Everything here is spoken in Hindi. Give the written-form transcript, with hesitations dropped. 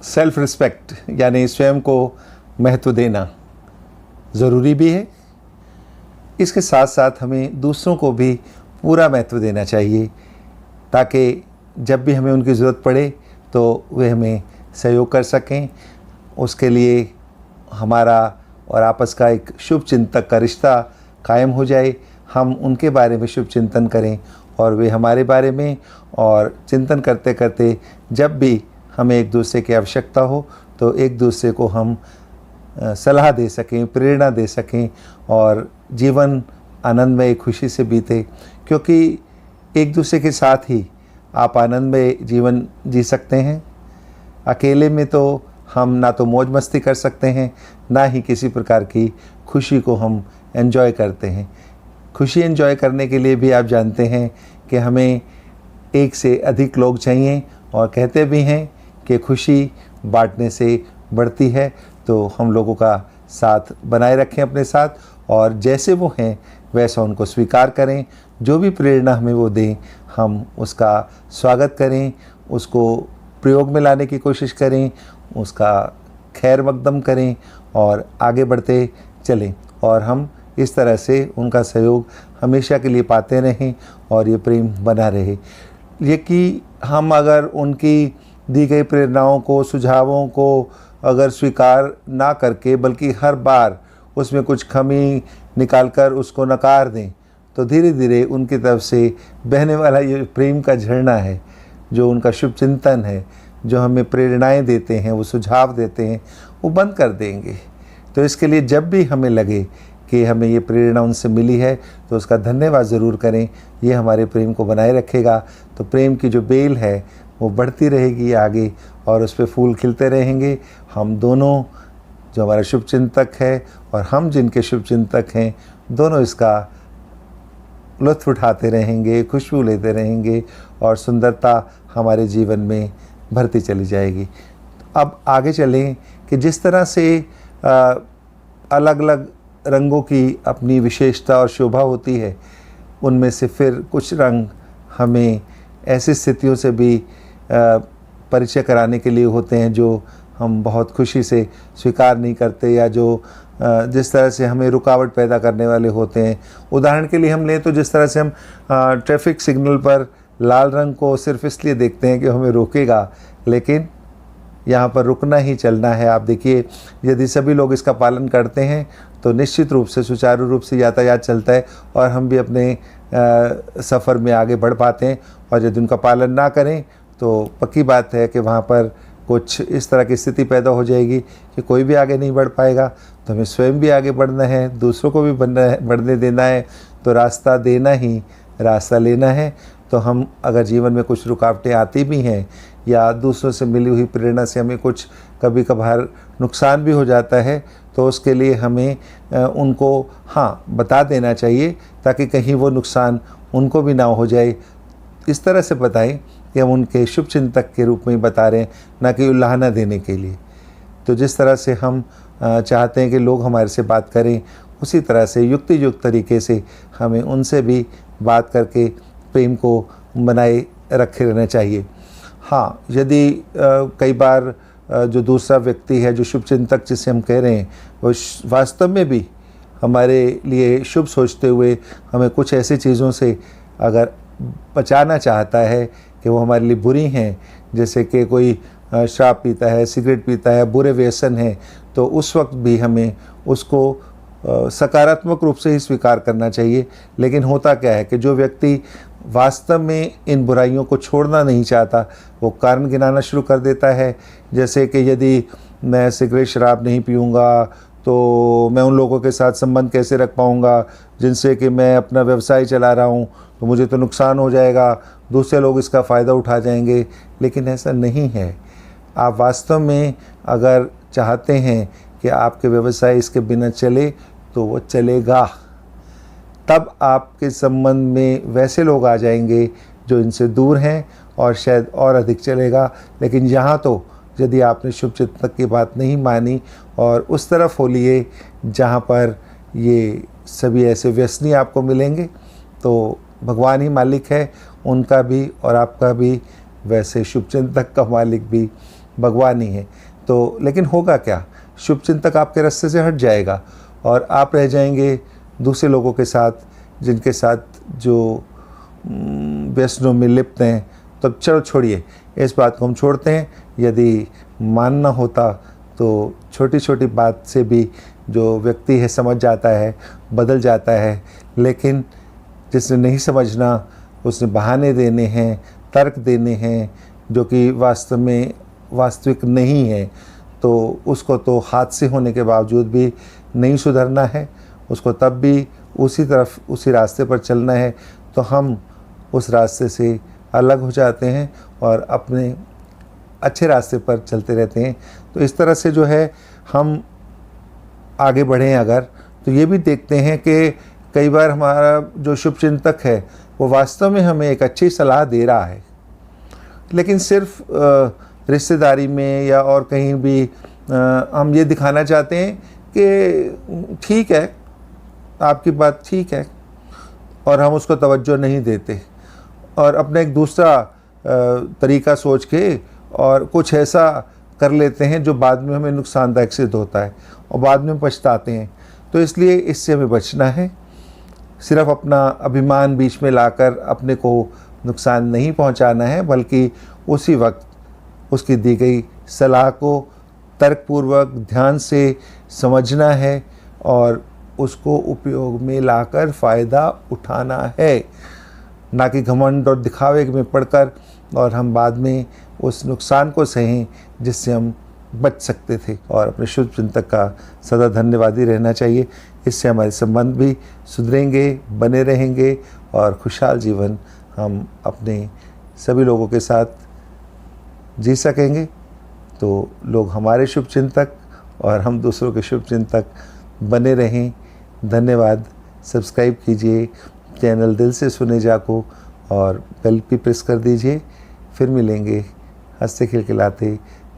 सेल्फ रिस्पेक्ट यानी स्वयं को महत्व देना ज़रूरी भी है। इसके साथ साथ हमें दूसरों को भी पूरा महत्व देना चाहिए, ताकि जब भी हमें उनकी ज़रूरत पड़े तो वे हमें सहयोग कर सकें। उसके लिए हमारा और आपस का एक शुभ चिंतक का रिश्ता कायम हो जाए, हम उनके बारे में शुभ चिंतन करें और वे हमारे बारे में, और चिंतन करते करते जब भी हमें एक दूसरे की आवश्यकता हो तो एक दूसरे को हम सलाह दे सकें, प्रेरणा दे सकें और जीवन आनंदमय खुशी से बीते। क्योंकि एक दूसरे के साथ ही आप आनंदमय जीवन जी सकते हैं। अकेले में तो हम ना तो मौज मस्ती कर सकते हैं, ना ही किसी प्रकार की खुशी को हम एंजॉय करते हैं। खुशी एंजॉय करने के लिए भी आप जानते हैं कि हमें एक से अधिक लोग चाहिए, और कहते भी हैं कि खुशी बांटने से बढ़ती है। तो हम लोगों का साथ बनाए रखें अपने साथ, और जैसे वो हैं वैसा उनको स्वीकार करें। जो भी प्रेरणा हमें वो दें हम उसका स्वागत करें, उसको प्रयोग में लाने की कोशिश करें, उसका खैर मकदम करें और आगे बढ़ते चलें, और हम इस तरह से उनका सहयोग हमेशा के लिए पाते रहें और ये प्रेम बना रहे। ये कि हम अगर उनकी दी गई प्रेरणाओं को, सुझावों को अगर स्वीकार ना करके बल्कि हर बार उसमें कुछ कमी निकालकर उसको नकार दें, तो धीरे धीरे उनकी तरफ से बहने वाला ये प्रेम का झरना है, जो उनका शुभ चिंतन है, जो हमें प्रेरणाएं देते हैं, वो सुझाव देते हैं, वो बंद कर देंगे। तो इसके लिए जब भी हमें लगे कि हमें ये प्रेरणा उनसे मिली है तो उसका धन्यवाद ज़रूर करें। ये हमारे प्रेम को बनाए रखेगा। तो प्रेम की जो बेल है वो बढ़ती रहेगी आगे, और उस पर फूल खिलते रहेंगे। हम दोनों, जो हमारा शुभ चिंतक है और हम जिनके शुभ चिंतक हैं, दोनों इसका लुत्फ़ उठाते रहेंगे, खुशबू लेते रहेंगे, और सुंदरता हमारे जीवन में भरती चली जाएगी। अब आगे चलें कि जिस तरह से अलग अलग रंगों की अपनी विशेषता और शोभा होती है, उनमें से फिर कुछ रंग हमें ऐसी स्थितियों से भी परिचय कराने के लिए होते हैं जो हम बहुत खुशी से स्वीकार नहीं करते, या जो जिस तरह से हमें रुकावट पैदा करने वाले होते हैं। उदाहरण के लिए हम लें तो जिस तरह से हम ट्रैफिक सिग्नल पर लाल रंग को सिर्फ इसलिए देखते हैं कि हमें रोकेगा, लेकिन यहाँ पर रुकना ही चलना है। आप देखिए, यदि सभी लोग इसका पालन करते हैं तो निश्चित रूप से सुचारू रूप से यातायात चलता है और हम भी अपने सफ़र में आगे बढ़ पाते हैं। और यदि उनका पालन ना करें तो पक्की बात है कि वहाँ पर कुछ इस तरह की स्थिति पैदा हो जाएगी कि कोई भी आगे नहीं बढ़ पाएगा। तो हमें स्वयं भी आगे बढ़ना है, दूसरों को भी बढ़ने देना है। तो रास्ता देना ही रास्ता लेना है। तो हम अगर जीवन में कुछ रुकावटें आती भी हैं या दूसरों से मिली हुई प्रेरणा से हमें कुछ कभी कभार नुकसान भी हो जाता है, तो उसके लिए हमें उनको बता देना चाहिए, ताकि कहीं वो नुकसान उनको भी ना हो जाए। इस तरह से बताएं कि हम उनके शुभ चिंतक के रूप में ही बता रहे हैं, ना कि उल्लाहना देने के लिए। तो जिस तरह से हम चाहते हैं कि लोग हमारे से बात करें, उसी तरह से युक्ति युक्त तरीके से हमें उनसे भी बात करके प्रेम को बनाए रखे रहना चाहिए। यदि कई बार जो दूसरा व्यक्ति है, जो शुभ चिंतक जिसे हम कह रहे हैं, वो वास्तव में भी हमारे लिए शुभ सोचते हुए हमें कुछ ऐसी चीज़ों से अगर बचाना चाहता है कि वो हमारे लिए बुरी हैं, जैसे कि कोई शराब पीता है, सिगरेट पीता है, बुरे व्यसन हैं, तो उस वक्त भी हमें उसको सकारात्मक रूप से ही स्वीकार करना चाहिए। लेकिन होता क्या है कि जो व्यक्ति वास्तव में इन बुराइयों को छोड़ना नहीं चाहता, वो कारण गिनाना शुरू कर देता है। जैसे कि यदि मैं सिगरेट शराब नहीं पीऊँगा तो मैं उन लोगों के साथ संबंध कैसे रख पाऊँगा जिनसे कि मैं अपना व्यवसाय चला रहा हूँ, तो मुझे तो नुकसान हो जाएगा, दूसरे लोग इसका फ़ायदा उठा जाएंगे। लेकिन ऐसा नहीं है। आप वास्तव में अगर चाहते हैं कि आपके व्यवसाय इसके बिना चले, तो वो चलेगा। तब आपके संबंध में वैसे लोग आ जाएंगे जो इनसे दूर हैं, और शायद और अधिक चलेगा। लेकिन यहाँ तो यदि आपने शुभ चिंतक की बात नहीं मानी और उस तरफ हो लिए जहाँ पर ये सभी ऐसे व्यसनी आपको मिलेंगे, तो भगवान ही मालिक है उनका भी और आपका भी, वैसे शुभ चिंतक का मालिक भी भगवान ही है। तो लेकिन होगा क्या, शुभ चिंतक आपके रास्ते से हट जाएगा और आप रह जाएंगे दूसरे लोगों के साथ, जिनके साथ जो व्यसनों में लिप्त हैं। तो चलो छोड़िए, इस बात को हम छोड़ते हैं। यदि मानना होता तो छोटी छोटी बात से भी जो व्यक्ति है समझ जाता है, बदल जाता है। लेकिन जिसने नहीं समझना, उसने बहाने देने हैं, तर्क देने हैं जो कि वास्तव में वास्तविक नहीं है, तो उसको तो हादसे होने के बावजूद भी नहीं सुधरना है, उसको तब भी उसी तरफ, उसी रास्ते पर चलना है। तो हम उस रास्ते से अलग हो जाते हैं और अपने अच्छे रास्ते पर चलते रहते हैं। तो इस तरह से जो है हम आगे बढ़ें अगर, तो ये भी देखते हैं कि कई बार हमारा जो शुभचिंतक है वो वास्तव में हमें एक अच्छी सलाह दे रहा है, लेकिन सिर्फ रिश्तेदारी में या और कहीं भी हम ये दिखाना चाहते हैं कि ठीक है, आपकी बात ठीक है, और हम उसको तवज्जो नहीं देते और अपना एक दूसरा तरीका सोच के और कुछ ऐसा कर लेते हैं जो बाद में हमें नुकसानदायक सिद्ध होता है और बाद में पछताते हैं। तो इसलिए इससे हमें बचना है। सिर्फ अपना अभिमान बीच में लाकर अपने को नुकसान नहीं पहुंचाना है, बल्कि उसी वक्त उसकी दी गई सलाह को तर्कपूर्वक ध्यान से समझना है और उसको उपयोग में लाकर फ़ायदा उठाना है, ना कि घमंड और दिखावे में पड़कर और हम बाद में उस नुकसान को सहें जिससे हम बच सकते थे। और अपने शुभ चिंतक का सदा धन्यवादी रहना चाहिए। इससे हमारे संबंध भी सुधरेंगे, बने रहेंगे और खुशहाल जीवन हम अपने सभी लोगों के साथ जी सकेंगे। तो लोग हमारे शुभ चिंतक और हम दूसरों के शुभ चिंतक बने रहें। धन्यवाद। सब्सक्राइब कीजिए चैनल दिल से सुने जा को और बेल भी प्रेस कर दीजिए। फिर मिलेंगे हंसते खिलखिलाते